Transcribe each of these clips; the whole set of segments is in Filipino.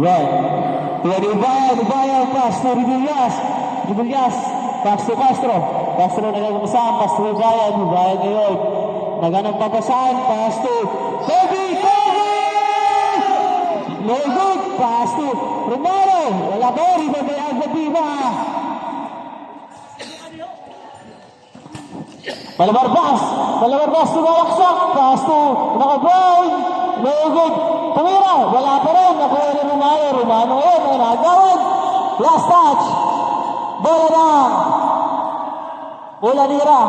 61. Ubaya, pass to Ridullas, pass to Castro. Castro nagagapasahan, pass to Ubaya ngayon. Naganang papasahan, pass to Toby! No good, pass to Romano. Wala ba, rebound by Agbabiba. Malabarbas, tumalaksak, pass to Naka-Brown. No good, tumira, wala pa rin, nakuha ni Romano ngayon, ay nagawad. Last touch, bola nira.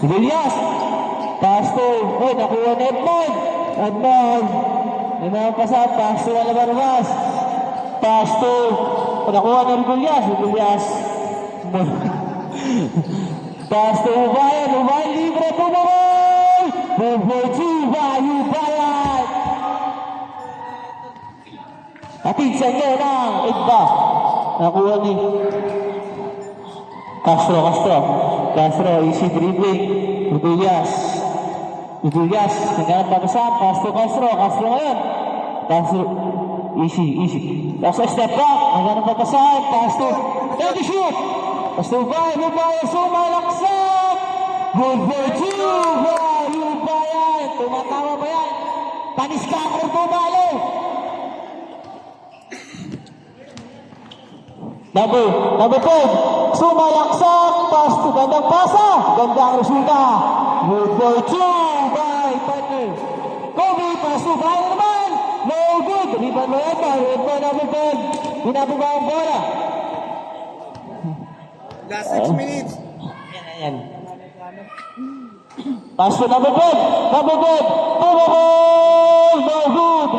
Villas, pass to, nakuha ni Edmond, pinapasa, pass to Malabarbas, pass to, nakuha ni Villas, pass to Ubayan, libre, Pumaroy, Ubayan, atid sa inyo ng Igba, nakuha ni Castro, easy dribbling, Ridullas, nagkaroon papasahan, pass to Castro ngayon, pass to, easy, pass to step back, nagkaroon papasahan, pass to, ready shoot, pass to Ubayan, sumalaksak, good for Ubayan, tumatawa ba yan, panis ka, Cortobalo, Number 10, sumalaksak, pass to gandang pasa, gandang resulta. Good for 2 by partner. Kobe, pass to Brian naman. No good. Rebound number 10. Binabuga ang bola. Last 6 minutes. Yan. Pass to number 10. No good.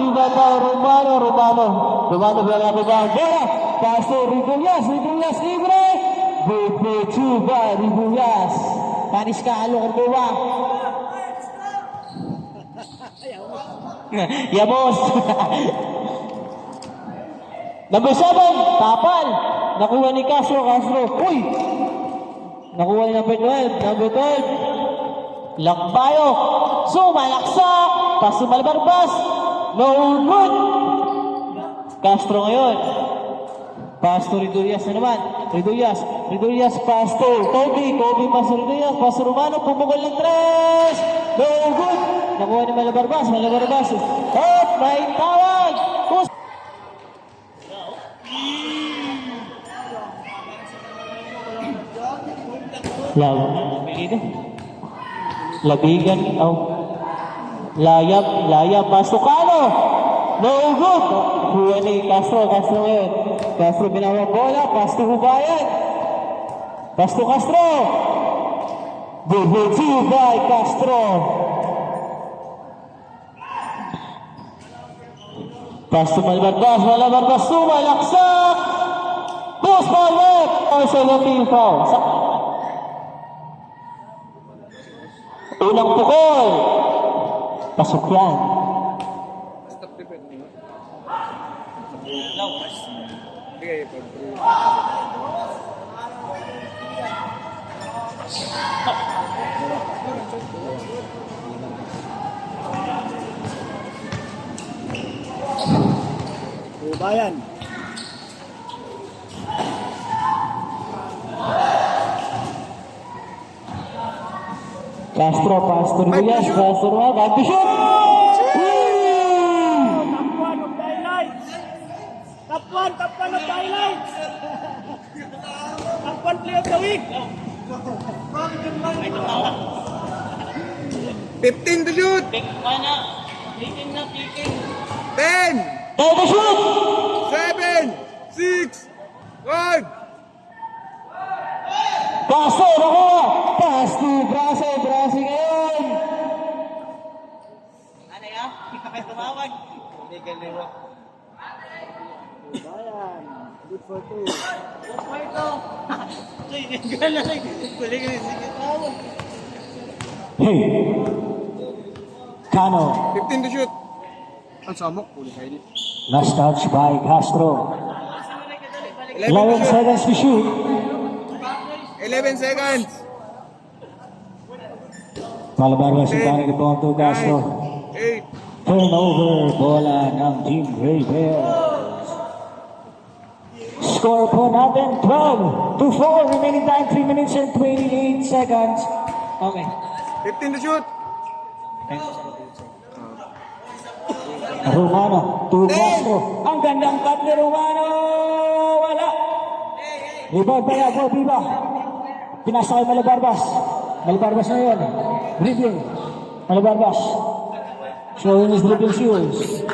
Rebound by Romano binabuga ang bola. Pass to Ridullas libre. Good for 2 by Ridullas. Panis ka, Cordoba. Yamos. Number 7, Tapal. Nakuha ni Castro. Uy! Nakuha ni number 12. Lakbayo. Sumalaksak. Pass to Malabarbas. No good. Castro ngayon. Pass to Ridullas na naman. Ridullas pass to Kobe pass to Ridullas, pass to Romano, pumukol ng 3. No good. Nakuha ni Malabarbas. May tawag. Labigan. Layap, pass to Cano. No good. Kuha ni Castro ngayon. Castro binawang bola, pass to Ubayan. Pass to Castro. Good by Castro. Pass to Malabarbas, sumalaksak. Post ball left. Also looking foul. Unang pukol. Pasok yan. Ubayan. Castro, pass to Ridullas, pass to Romano, back to shoot! Top one of the highlights. Top one play of the week. 15 to shoot. 10. Take the shoot! 7, 6, 5. Paso, nakuha! Pass to Brase ngayon! Ano yan? Hindi ka tumawag. Hindi ka liwa. Ubayan. Good for 2. Good for 2. Hindi ka lang. Kuling ka tumawag. Hey! Cano. 15 to shoot. Ang samok. Kuling kayo dito. Last touch by Castro. 11 seconds to shoot. 11 seconds. Malabarbas yung pare ni Ponto Castro. 8. Turnover, bola ng Team Gray Bears. Score po natin 12-4. Remaining time 3 minutes and 28 seconds. Okay. 15 to shoot. Romano to Castro. Ang gandang cut ni Romano. Wala. Rebound pa yan. Viva. Pinasa kay Malabarbas. Malabarbas na yun. Dribbling. Malabarbas. Showing his dribbling skills.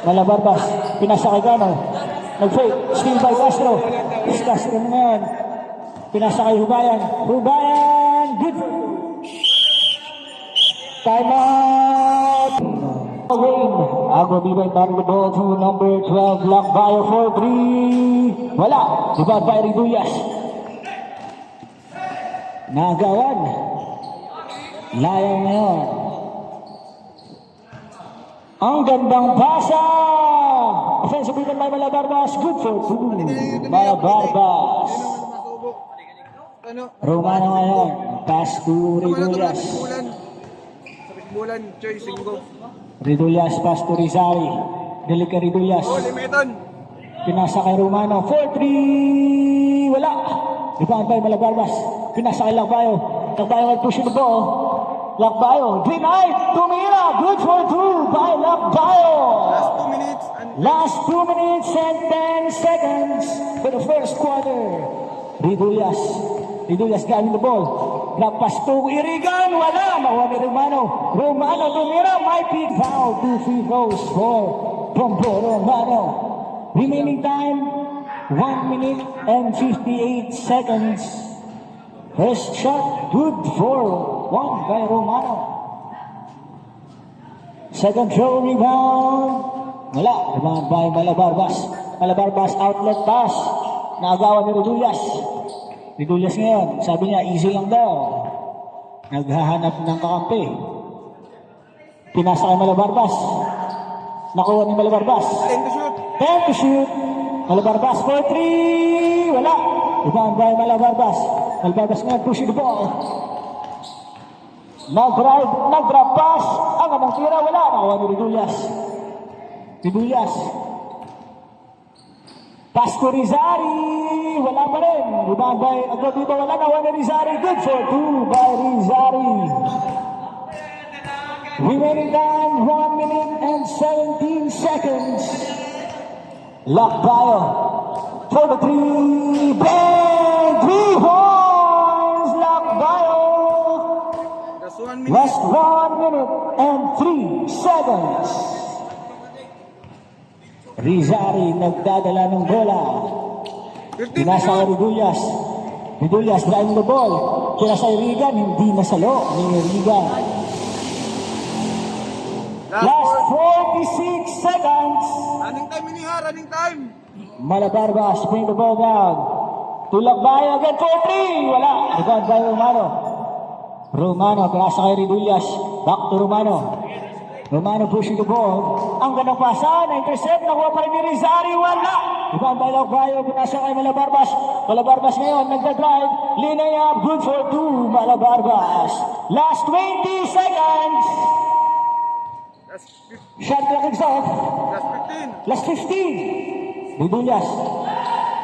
Malabarbas. Pinasa kay Gano. Nag-fake. Steal by Castro. Castro na yan. Pinasa kay Hubayan. Hubayan. Good. Time out. Wayne. Agro Bibay batting the ball to number 12. Lock Bayo for 3. Wala. Rebound by Riduyas. Nagawan. Layang ngayon. Ang gandang pasa. Offensive rebound by Malabarbas. Good for 2. Malabarbas. Ano? Romano ngayon. Pass to Riduyas. Bulan, Choy, Singgo. Riduyas pass to Rizari. Dali kay Riduyas. Oh, Limeton. Pinasa kay Romano. 4-3. Wala. Rebound by Malabarbas. Pinasa kay Lakbayo. Lakbayo mag-push the ball. Lakbayo. Denied. Tumira. Good for 2 by Lakbayo. Last 2 minutes. Last 2 minutes and 10 seconds for the first quarter. Riduyas. Riduyas driving the ball. Drop pass to Irigan. Wala. Nakuha ni Romano. Romano tumira. Might be foul. 2 free throws for Pompo Romano. Remaining time 1 minute and 58 seconds. First shot good for 1 by Romano. Second throw rebound. Wala. Rebound by Malabarbas. Malabarbas outlet pass. Naagawan ni Riduyas. Riduyas ngayon. Sabi niya easy lang daw. Naghahanap ng kakampi. Pinasa kay Malabarbas. Nakuha ni Malabarbas. 10 to shoot. 10 to shoot. Malabarbas for 3. Wala. Rebound by Malabarbas. Malabarbas ngayon pushing the ball. Nag-drive. Nag-drop pass. Ang anong tira. Wala. Nakuha ni Riduyas. Riduyas. Pass to Rizari. Wala pa rin. Rebound by Aguadito. Wala na. Wala Rizari. Good for 2 by Rizari. Remaining time 1 minute and 17 seconds. Lakbayo for the 3. Bang! 3 points. Lakbayo. That's 1 minute. Last 1 minute and 3 seconds. Rizari nagdadala ng bola. 15 to Pinasa kay shoot. Riduyas. Riduyas driving the ball. Pinasa kay Regan. Hindi nasalo ni Regan. Last 46 seconds. Running time, Iniha. Running time. Malabarbas bring the ball down. Tulak bayo again for 3. Wala. Rebound by Romano. Romano pinasa kay Riduyas. Back to Romano. Romano pushing the ball. Ang gandang pasa. Na-intercept. Nakuha pa rin ni Rizari. Wala. Rebound by Lakbayo. Pinasa kay Malabarbas. Malabarbas ngayon. Nagda-drive. Linay up. Good for 2. Malabarbas. Last 20 seconds. That's 15. Shot clock is off. That's 15. Last 15. Riduyas.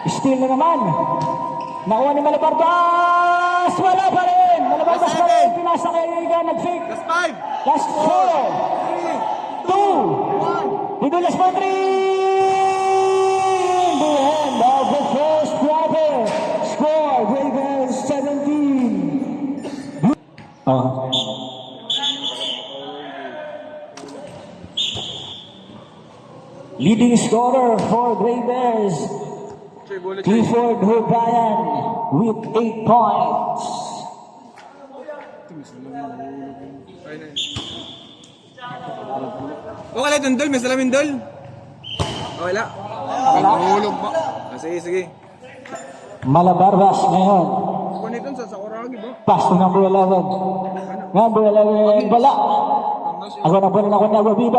Steal na naman. Nakuha ni Malabarbas. Wala pa rin. Malabarbas pa rin. Pinasa kay Regan. Nag-fake. That's 5. Last 4. 2. 1. Riduyas for 3. The end of the first quarter. Score. Ravens 17. Leading scorer for Grey Bears, Choy, bola, Choy. Clifford Hubayan with 8 points. Ayun na. Okay lang itong dol. May salamin dol. Okay lang. Mahulog ba? Sige. Malabarbas ngayon. Kung ito sa Sakuragi ba? Pass to number 11. Number 11, wala. Ako na po rin ako na Agua Viva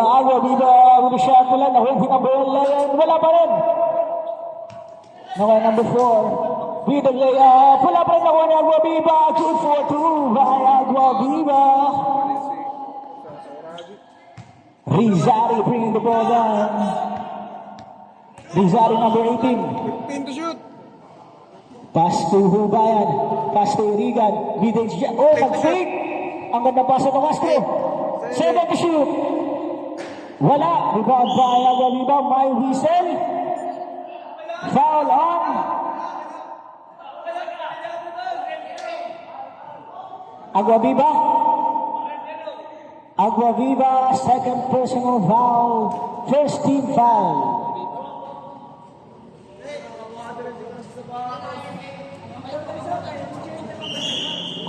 with a shot wala. Nahuli number 11, wala pa rin. Nakuha number 4. With the layup. Wala pa rin nakuha ni Agua Viva. Good for two by Agua Viva. Rizari bringing the ball down. Rizari number 18. 15 to shoot. Pass to Hubayan. Pass to Irigan. Mid-range. Oh, nag-fake. Ang ganda pass ng Castro. 7 to shoot. Wala. Rebound by Agua Viva. May whistle. Foul on. Agua Viva. Agua Viva, second personal foul. First team foul.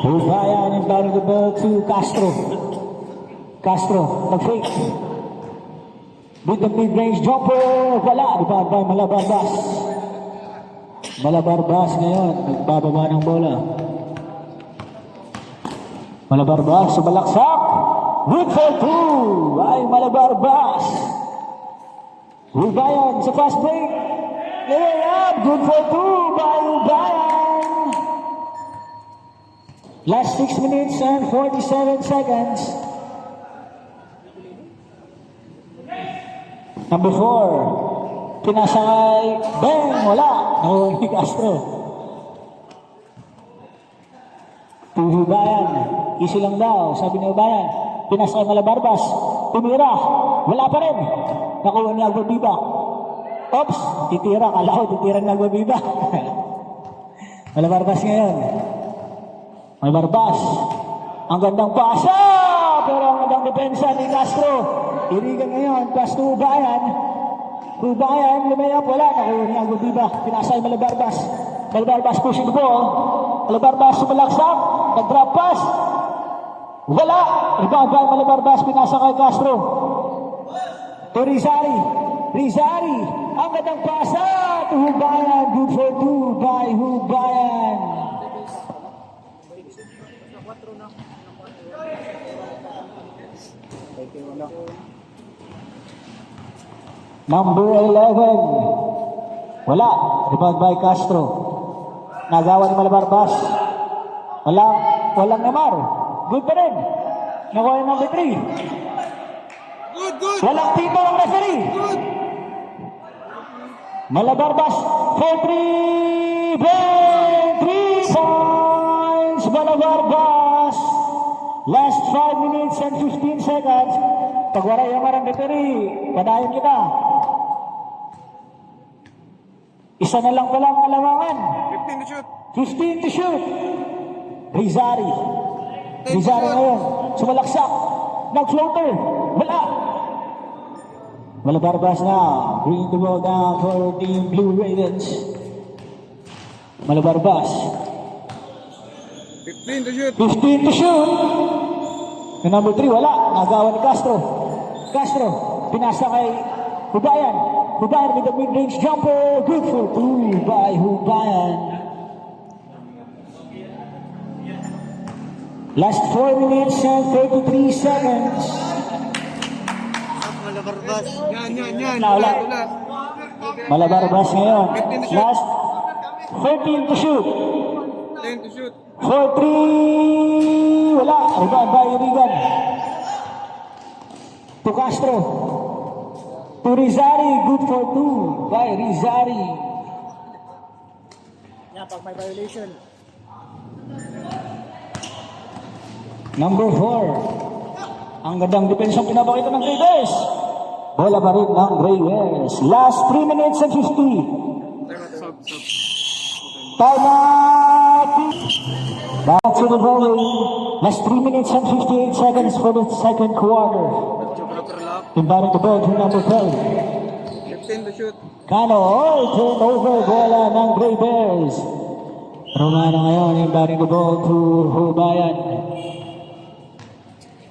Hubayan inbounding the ball to Castro. Castro, nag-fake. With the mid-range jumper, wala. Rebound by Malabarbas. Malabarbas ngayon, nagbababa ng bola. Malabarbas sa balaksak. Good for two ay Malabarbas. Hubayan sa fast break. Layup. Good for two by Hubayan. Last 6 minutes and 47 seconds. Number 4. Pinasakay. Bang! Wala. Nakuha ni Castro. To Hubayan. Easy lang daw. Sabi ni Hubayan. Pinasakay Malabarbas. Tumira. Wala pa rin. Nakuha ni Agua Viva. Oops. Titira. Kala ko titira ni Agua Viva. Malabarbas ngayon. Malabarbas. Ang gandang pasa. Pero ang gandang depensa ni Castro. Irigan ngayon. Pass to Hubayan. Hubayan. Lumayap. Wala. Nakuha ni Agua Viva. Pinasakay Malabarbas. Malabarbas pushing the ball. Malabarbas sumalaksak. Nag-drop pass. Wala. Rebound by Malabarbas. Pinasakay Castro. To Rizari. Rizari. Ang gandang pasa. To Hubayan. Good for two by Hubayan. Number 11. Wala. Rebound by Castro. Nagawa ni Malabarbas. Walang Neymar. Good pa rin. Nakuha yung number 3. Good, good. Walang tito ang referee. Good. Malabarbas for 3. Bang! 3 points. Malabarbas. Last 5 minutes and 15 seconds. Pag wala yung marang referee, padayon kita. Isa na lang palang alamangan. 15 to shoot. 15 to shoot. Rizari. Rizari ngayon. Sumalaksak. Nag-floater. Wala. Malabarbas na. Bring the ball down for Team Blue Ravens. Malabarbas. 15 to shoot. 15 to shoot. Yung number 3, wala. Nagawa ni Castro. Castro. Pinasa kay Hubayan. Hubayan with the mid-range jumper. Good for two by Hubayan. Last 4 minutes and 33 seconds. Malabarbas. Yan. Wala. Malabarbas ngayon. 15 to shoot. Last 13 to shoot. 10 to shoot. 4-3. Wala. Rebound by Irigan. To Castro. To Rizari. Good for two by Rizari. Yan, pag may violation. Number 4. Ang gandang depensa pinapakita ng Raiders. Bola pa rin ng Raiders. Last 3 minutes and 50. Time out. Back to the volley. Last 3 minutes and 58 seconds for the second quarter. Inbounding the ball to number 12. 15 to shoot. Cano, turnover bola ng Grey Bears. Romano ngayon, inbounding the ball to Hubayan.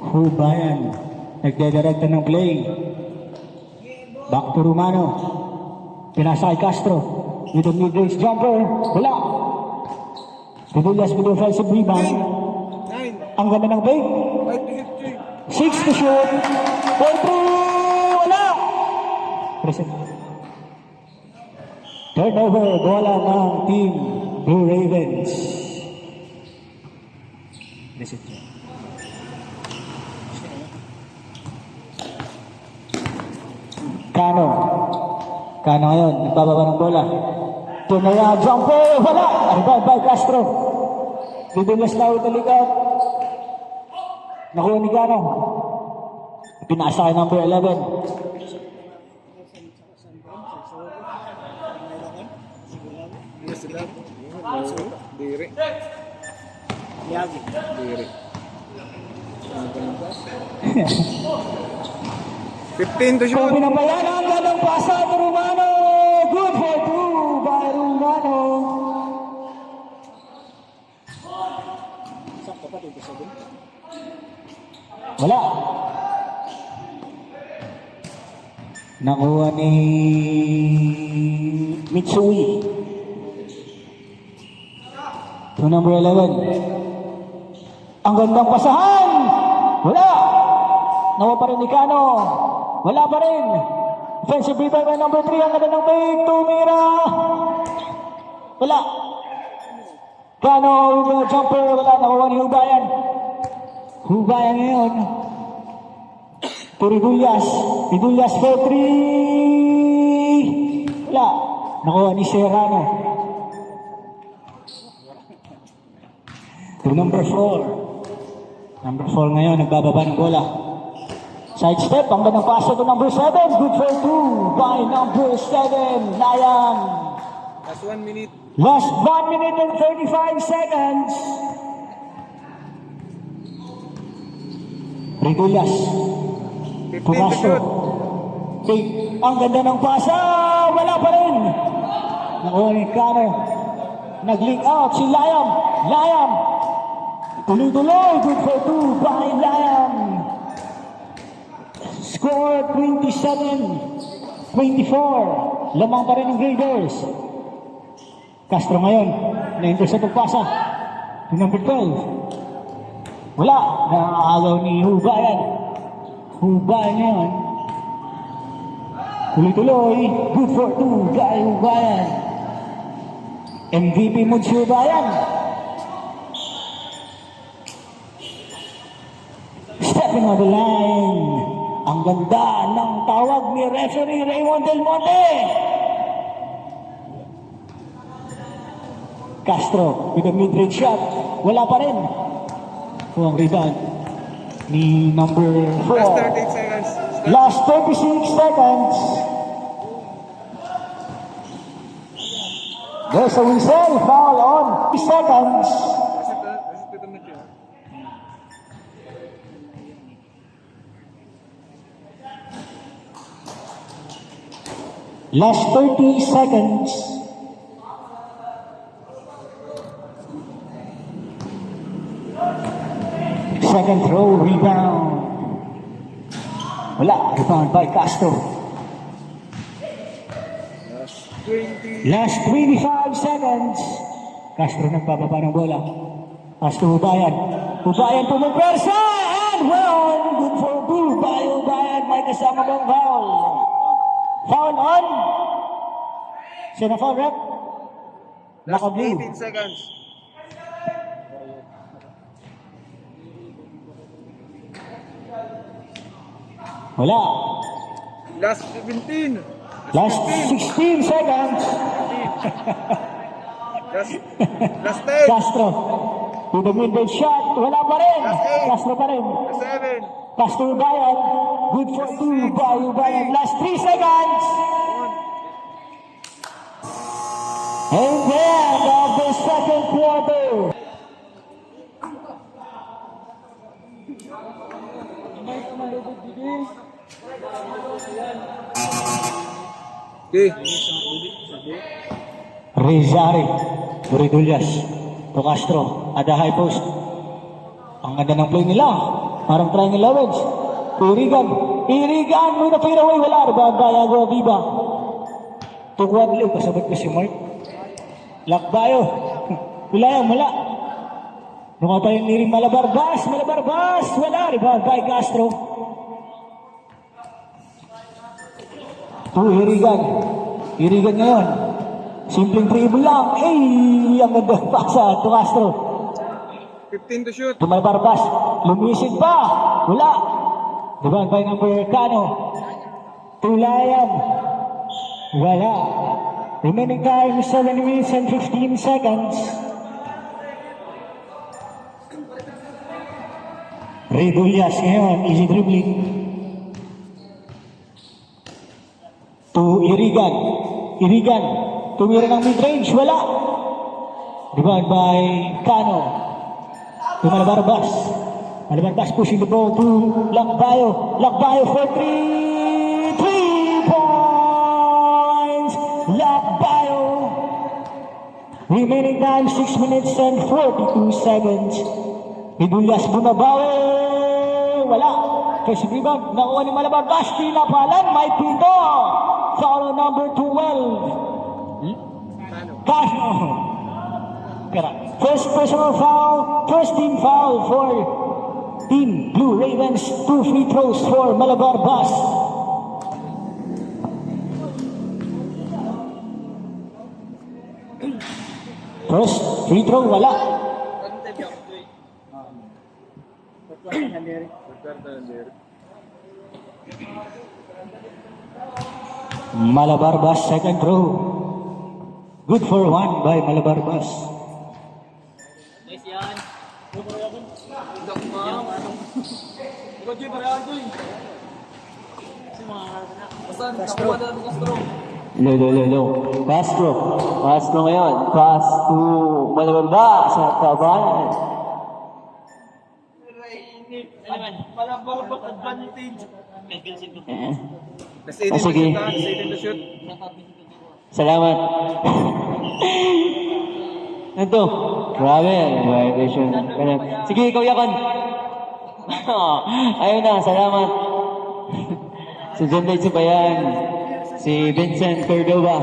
Hubayan, nagdedirekta ng play. Back to Romano. Pinasa kay Castro. With a mid-range jumper. Wala. Pidullas with offensive rebound. 9. Ang ganda ng play. 5 to shoot. 6 to shoot. 4-3. Wala. Present. Turnover, bola ng team Blue Ravens. Reset niya. Kano. Kano ngayon, nagbababa ng bola. Tunaya, jumper, wala! Rebound by Castro. Didulas na utalikap. Nakuha ni Kano. Pinasa kay number 11. Diri. Yagi. Diri. 15 to So, shoot. pinabayaan ang gandang pasa ni Romano. Good for two by Romano. Sakto pa dito sa dun. Wala. Nakuha ni Mitsui. To number 11. Ang gandang pasahan. Wala. Nakuha pa rin ni Kano. Wala pa rin. Offensive rebound by number 3. Ang ganda ng take. Tumira. Wala. Kano with the jumper. Wala. Nakuha ni Hubayan. Hubayan ngayon. To Ridullas. Ridullas for 3. Wala. Nakuha ni Serrano. To number 4. Number 4 ngayon. Nagbababa ng bola. Side step. Ang gandang pasa to number 7. Good for 2 by number 7. Layan. Last 1 minute. Last 1 minute and 35 seconds. Ridullas. 15 to Pumasok. shoot. Okay. Ang ganda ng pasa. Wala pa rin. Nakuha ni Kano. Nag-link out si Layam. Layam. Tuloy-tuloy. Good for 2 by Layam. Score 27-24. Lamang pa rin ng Raiders. Castro ngayon. Na-intercept ang pasa. To number 12. Wala. Nakakagaw ni Hubayan. Hubayan ngayon. Tuloy-tuloy. Good for 2 by Hubayan. MVP mo si Hubayan. Stepping on the line. Ang ganda ng tawag ni referee Raymond Del Monte. Castro with a mid-range shot. Wala pa rin. Ang rebound ni number 4. Last 30 seconds. Last 36 seconds. There's a whistle. Foul on 3 seconds. Kasi ito na siya. Last 30 seconds. Second throw, rebound. Wala, rebound by Castro. Last 20. Last 25 seconds. Castro nagpapaba ng bola. Pass to Hubayan. Hubayan pumipwersa and one. Good for 2 by Hubayan. May kasama bang foul? Foul on. Sino foul, rep? Last Naka-blue. 18 seconds. Wala. Last 17. Last 16 seconds. Last 10. Castro. To the mid-range shot. Wala pa rin. Last 8. Castro pa rin. Last 7. Castro Ubayan. Good for 2 by Ubayan. Last 3 seconds. And then of the second quarter. Okay. Rizari. Ridullas. To Castro. At the high post. Ang ganda ng play nila. Parang triangle wedge. Irigan. Irigan with a fadeaway. Wala. Rebound by Agua Viva. To Guadlo. Kasabot ko si Mark. Lakbayo. Wala yan. Wala. Nung tayo niring Malabarbas. Malabarbas. Wala. Rebound by Castro. To Irigan. Irigan ngayon. Simpleng dribble lang. Ay, ang ganda pasa to Castro. 15 to shoot. Tumalbarbas. Lumisid pa. Wala. Diba, by number Cano. Tulayan. Wala. Remaining time, 7 minutes and 15 seconds. Ray Dullas ngayon, easy dribbling. To Irigan. Irigan. Tumira ng mid-range. Wala. Diba, by Cano. Tumalbarbas. Malabarbas pushing the ball to Lakbayo. Lakbayo for 3. 3 points. Lakbayo. Remaining time 6 minutes and 42 seconds. Idullas bumabawi. Wala. First rebound. Nakuha ni Malabarbas. Tinapalan. May pito. Foul number 12. Cano. First personal foul. First team foul for Team Blue Ravens. 2 free throws for Malabarbas. First free throw, wala. Malabarbas second throw. Good for 1 by Malabarbas. Lo. Castro ngayon. Pass to Malabarbas sa kabayan. Malabarbas advantage. Sige. 18 to shoot. Salamat. Ito. Grabe. Violation. Sige, ikaw yakan. Ayun na, salamat. Si John Lloyd Subayan. Si Vincent Cordova.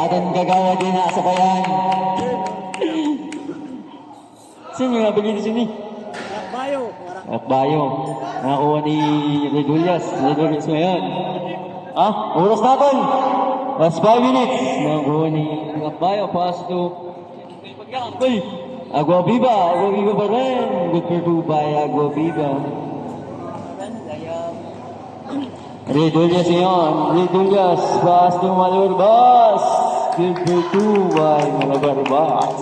Atong gagawa din na sa bayan. Sino yung nabili dito sini? Lakbayo. Akbayo. Nakakuha ni Redullas. Redullas ngayon. Oras natin. Last 5 minutes. Nakakuha ni Akbayo. Pass to Agua Viva. Agua Viva pa rin. Good for 2 by Agua Viva. Redullas ngayon. Redullas. Pass to Malabarbas. Good for 2 by Malabarbas.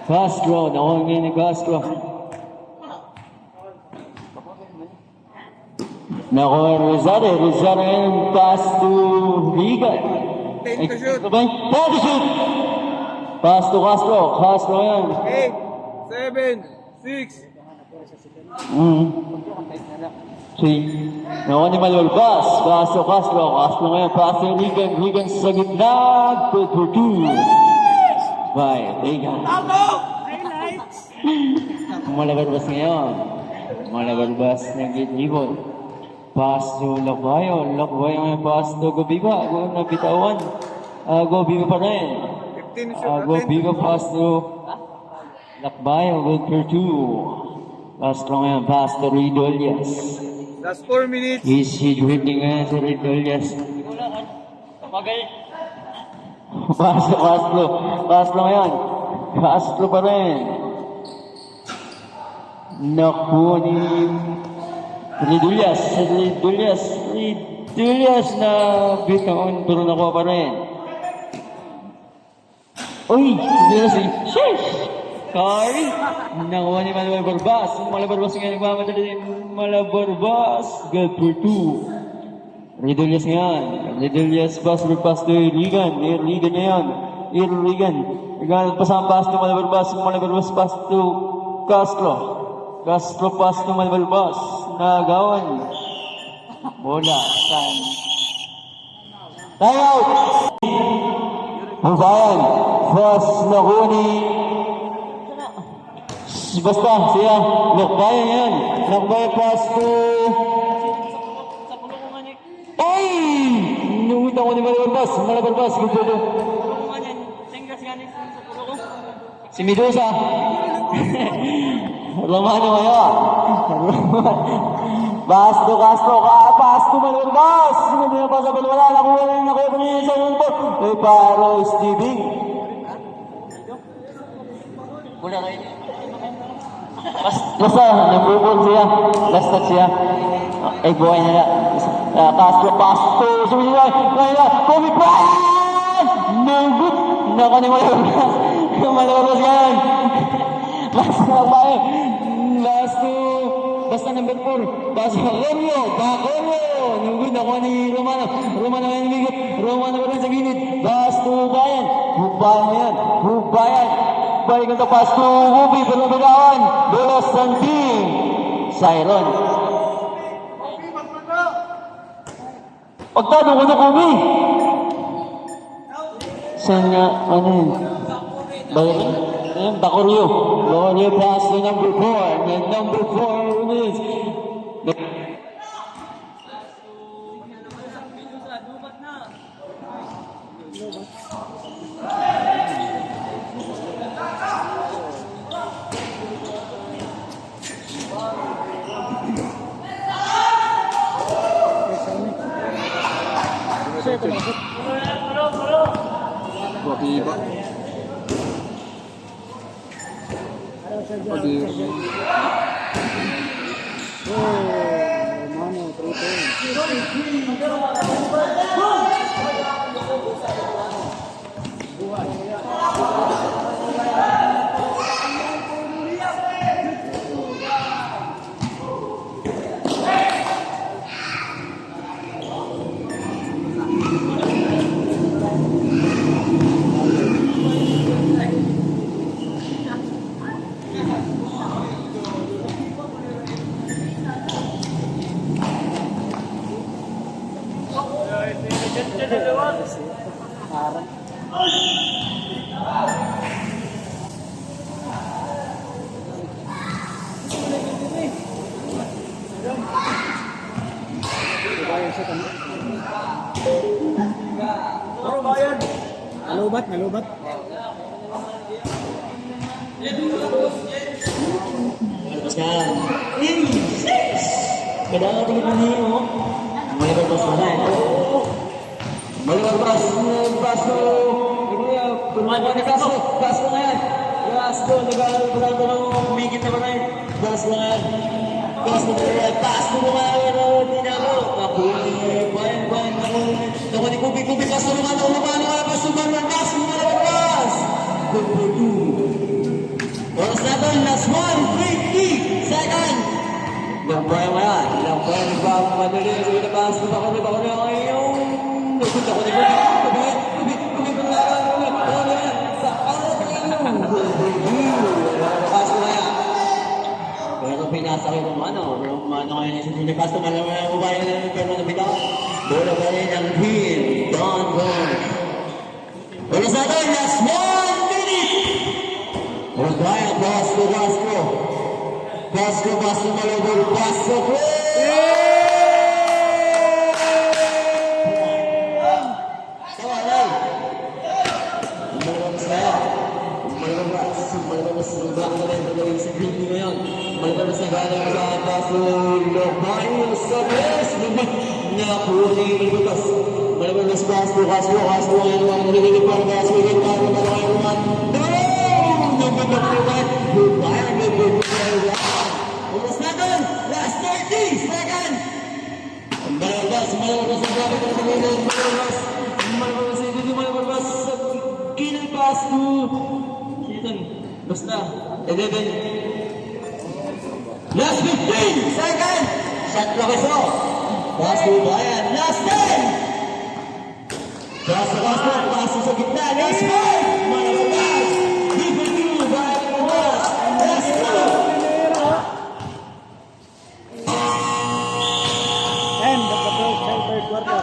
Castro. Nakuha ngayon ni Castro. Nakuha Rosado. Rosado ngayon. Pass to Regan. 10 to shoot. 10 to shoot. Pass to Castro. Castro ngayon. 8, 7, 6. 3. Nakuha ni Malabarbas. Pass to Castro. Castro ngayon. Pass to Regan. Regan sa gitna. Good for 2. By Regan. Highlights. Malabarbas ngayon. Malabarbas nag-dribble. Pass to Lakbayo. Lakbayo ngayon. Pass to Gobiba. Nabitawan. Gobiba pa rin. 15 to shoot. Gobiba pass to Lakbayo. Good for 2. Castro ngayon. Pass to Redullas. Last 4 minutes. Easy dribbling ngayon sa Redullas. Pass to Castro. Castro ngayon. Castro pa rin. Naku ni Redullas. Redullas na bitawan pero nakuha pa rin. Uy! Redullas eh. Sheesh! Kari! Nakuha ni Malabarbas. Malabarbas nga nagmamadali. Malabarbas. Good for 2. Redullas ngayon. Redullas pass to Irigan. Irigan ngayon. Irigan. Irigan pass ang pass to Malabarbas. Malabarbas pass to Castro. Castro pass to Malabarbas. Nagawan. Bola. Time out! Hubayan. Fast na kuni. Basta siya. Lakbayan yan. Lakbayan pass to... Ay! Inuwit ako ni Malabarbas. Malabarbas. Gusto. Si Medusa. Lamano kaya. Basto Castro, Basto Malverbas. Hindi na pa sa balwala. Nakuha niya sa mundo. Paro Steving. Wala kayo. Basta, nabubog siya. Basta siya. Ay, buhay na lang. Castro, Basto. Sumisigay. Kobe Bryant! No good. Nako ni Malverbas. Malverbas yan. Basto babae. Basta number 4. Basto Romeo. Nunggu na ko ni Romano. Romano ngayon ligot. Romano pa rin sa gilid. Basto bayan. Hubayan yan. Hubayan. Balik ang tapas to Ubi. Pero bagawan. Bolos ng team. Siron. Pagtado ko na Ubi. Saan nga? Ano yun? Balik. Ayan, Bacoryo. Bacoryo pass to number 4. And number 4 is... Wakiba. Nalubat. Yan. Kailangan tingin mo niyo. Malibarbas na rin. Malibarbas. Basto. Basto nga yan. Basto. Nagagawa ng umigit na ba rin? Basto nga yan. Basto nga yan. Basto nga yan. Tinalo. Bayan. Naku ni Kubi. Basto nga yan. Basto nga yan. Malibarbas. Good for you. Oras natin, last 1, 20 second. Lampuan mo yan. Lampuan ba ang madali? Sabi na pass na bako na ngayon. Nagpunta ko ni Kubi. Sa pass na yan. Pero pinasa ko yung Romano ngayon. Sabi na pass na malaman ko ba yan. Pero nabitaw. Bola ba rin ang heel. Don. Oras natin, last 1 minute. Rogaya, Basto, Malibor, Basto, Tawalay. Malibor na yan. Malibor na sa green ngayon. Malibor na galing sa Basto, Lomayo, sa best. Nakuha niya yung Malibor. Malibor na sa Basto, ngayon ang nililip para Basto, Umas natin! Last 30 second! Malabas ang gamit ng pagkakas. Malabas sa kill pass to... Basta, 11. Last 15 second! Shot lang iso! Pass to Bayan. Last 10! Pass sa gitna. Last 5! Malabas! End of the third quarter.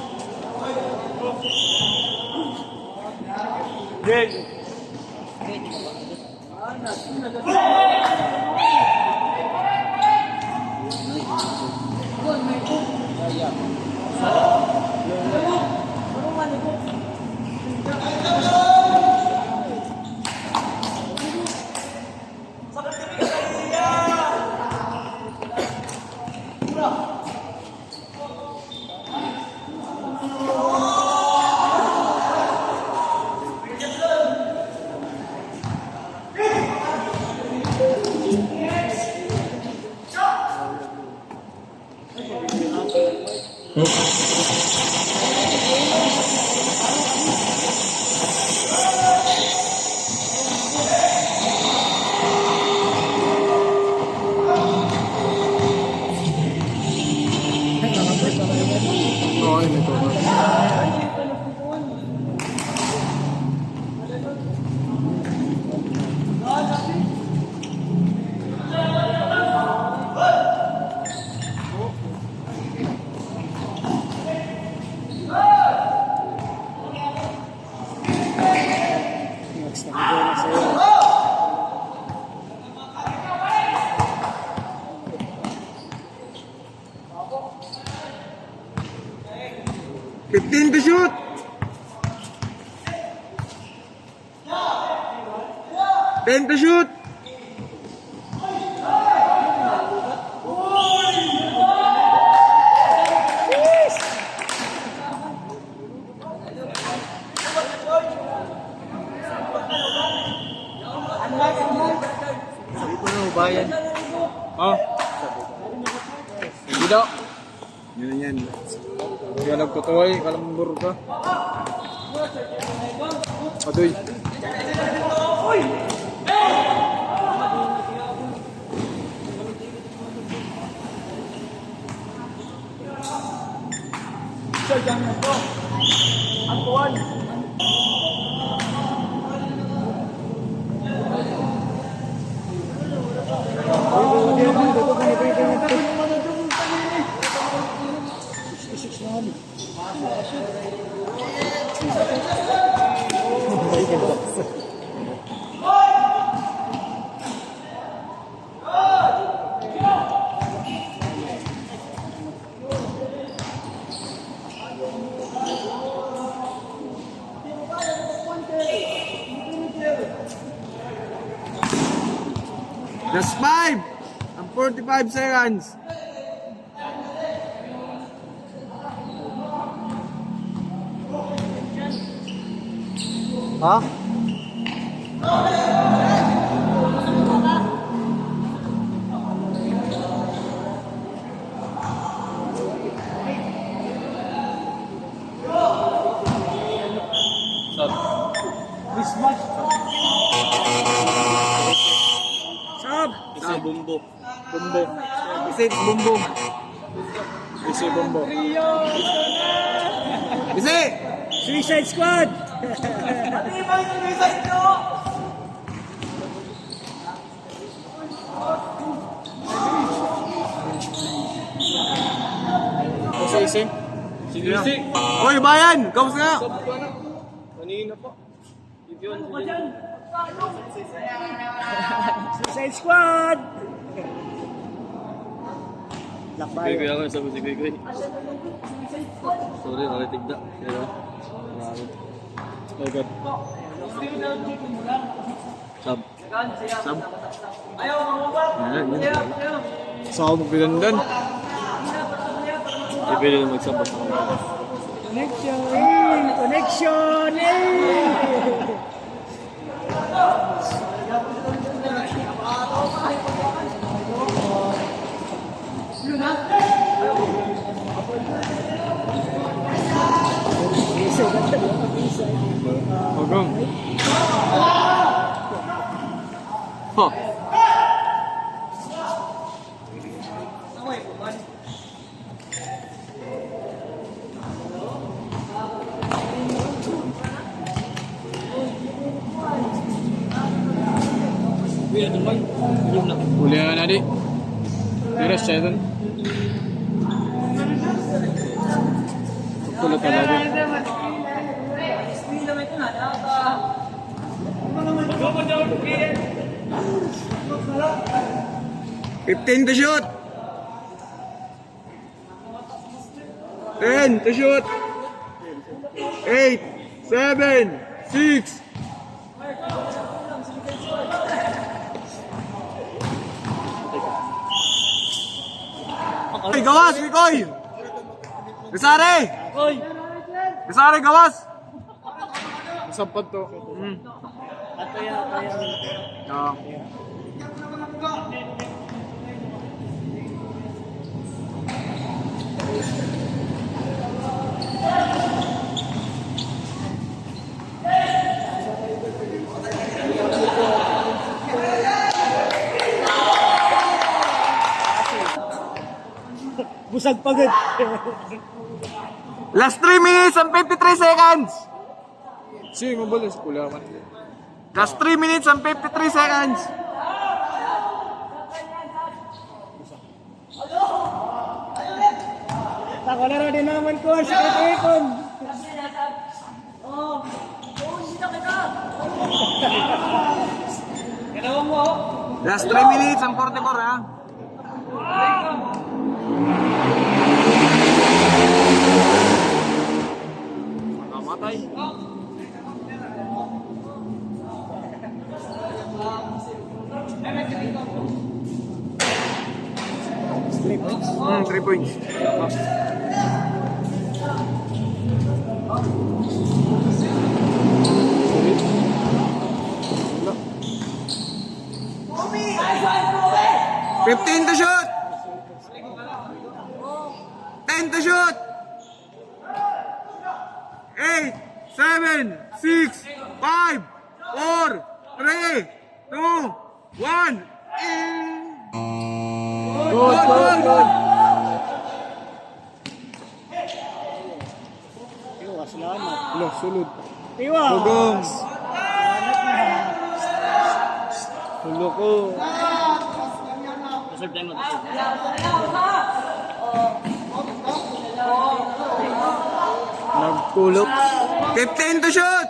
Oo, may cover. Next na video na sa'yo. 15 to shoot! 10 to shoot! Bayan. Oh. Hindi daw. Yan yan. Galag ko to ay, kalambur ka. Adoy. That's 5 and 45 seconds. Ha? Sab! Isa bumbo. Bumbo. Isip bumbo. Isip bumbo. Isip! Suicide Squad! Kasi isip. Sige isip. Hoy, bayan! Kamusta nga? Kanina pa. Suicide Squad! Lakbayan. Kuy ako sabi si Kuy. Sorry, nalitigda. Pero marami. Oh God. Sab. Sab. Sa ako magpilandan. Di pwede na magsabot. Connection! Connection! Ogong. Ha. Uli na di. Pero siya doon. Pula talaga. Fifteen to shoot. 10 to shoot. 8, 7, 6. Hey, gawas, Mikoy! Bisare! Bisare, gawas! Sampad to. Ah. Busag pagod. Last 3 minutes and 53 seconds. Sige, mabalas. Pula man. Last 3 minutes and 53 seconds. Nakalaro din naman ko sa ipon. Last 3 minutes and 44 ha. Matay. Three points. Fifteen to shoot. 10 to shoot. 8, 7, 6, 5, 4, 3, 2, 1. Good. Iwas salamat. Lo, sulod. Iwas. Bugong. Salamat na. Sulo ko. Nagkulok. 15 to shoot.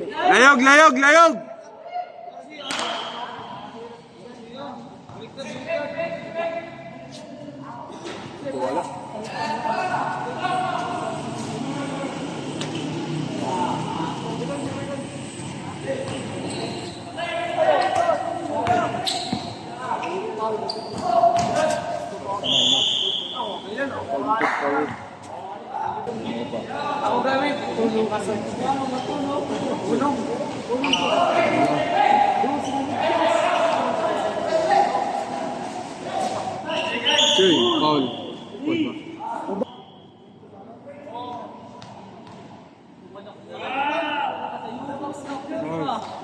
Layog. Okay, foul.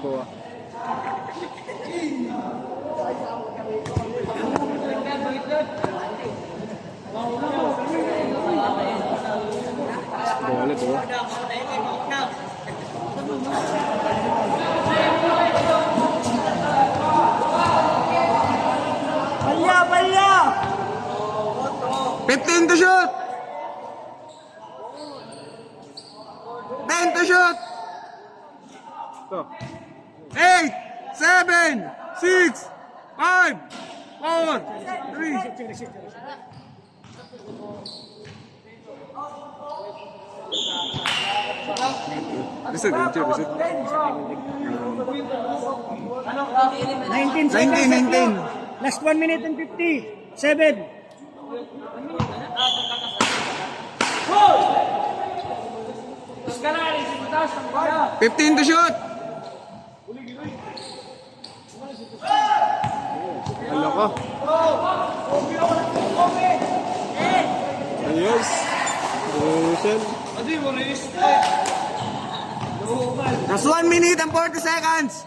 Bawa. Boleh tuh. Balya! 15 to shoot. 10 to shoot. 8, 7, 6, 5, 4, 3. Bisa. 19 seconds. 19. Last 1 minute and 57. Fifteen to shoot. Ano ka? Ayos. Russell. That's 1 minute and 40 seconds.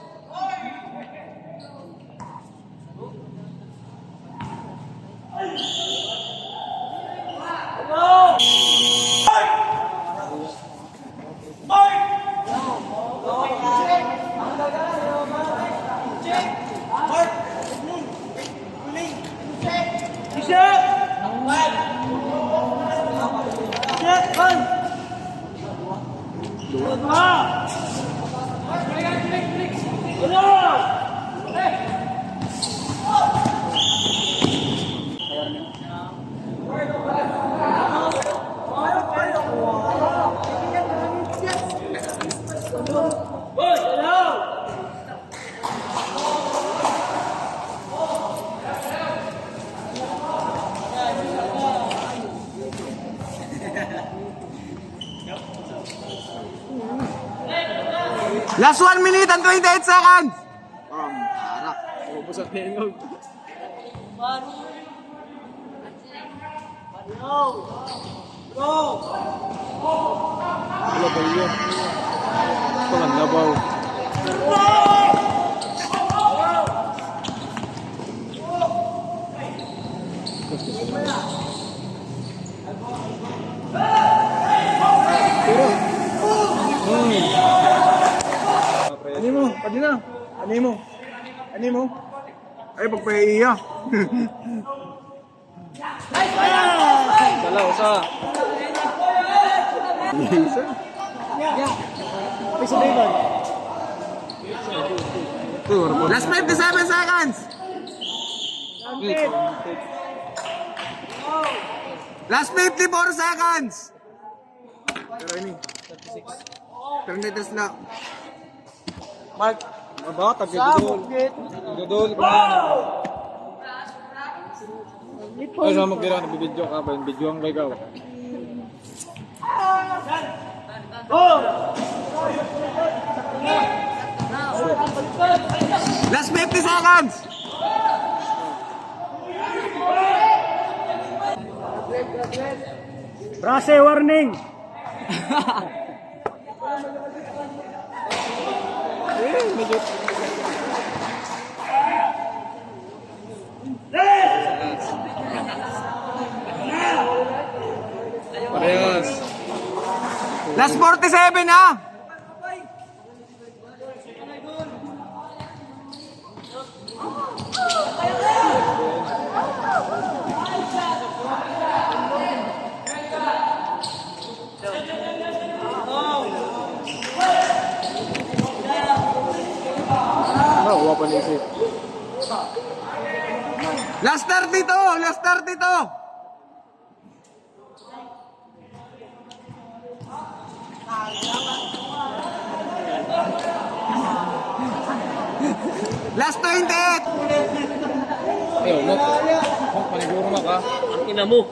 Last 1 minute and 28 seconds. Ubus ang hingog. Wala ba yun? Walang labaw. Ani mo, pwede na. Ani mo. Ani mo. Ay, pagpahiya. Dalaw sa. Isa. Pisa David. Last 57 seconds. Last 54 seconds. Pero ini. 36 na. Mark. Aba, tagdudol. Tagdudol. Ay, sama magkira, nagbibidyo ka ba? Yung video ang kay ikaw. Last 50 seconds! Brase warning. Medyo... Parehas. Last 47 na! Nakuha pa nisip. Last 32! Last 32! Last 28! Ayun, no? Paniguro na ka. Ang ina mo.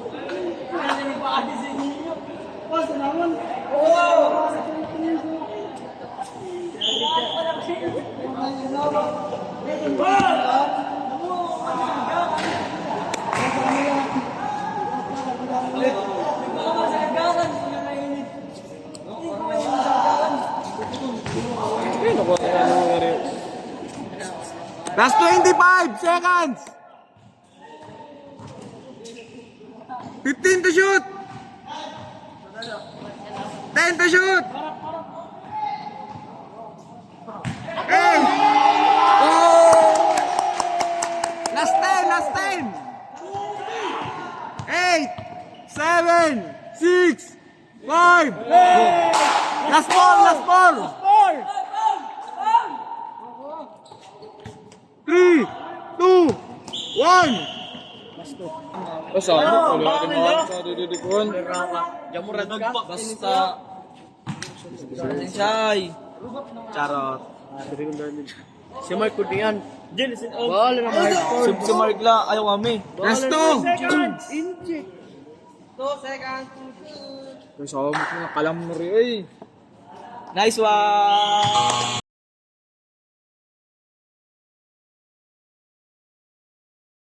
Last 25 seconds! 15 to shoot! 10 to shoot! 8! Oh! Last 10! Last 10! 8! 7! 6! 5! Last ball! Last ball! 3, 2, 1. Basta ako, wala ka naman sa dididikon. Jamurad ka. Basta. Sensay. Charot. Si Mark Kudian. Wala na Mark. Si Mark la, ayaw kami. Last 2. 2 seconds. Kasama mo na kalam mo rin eh. Nice one.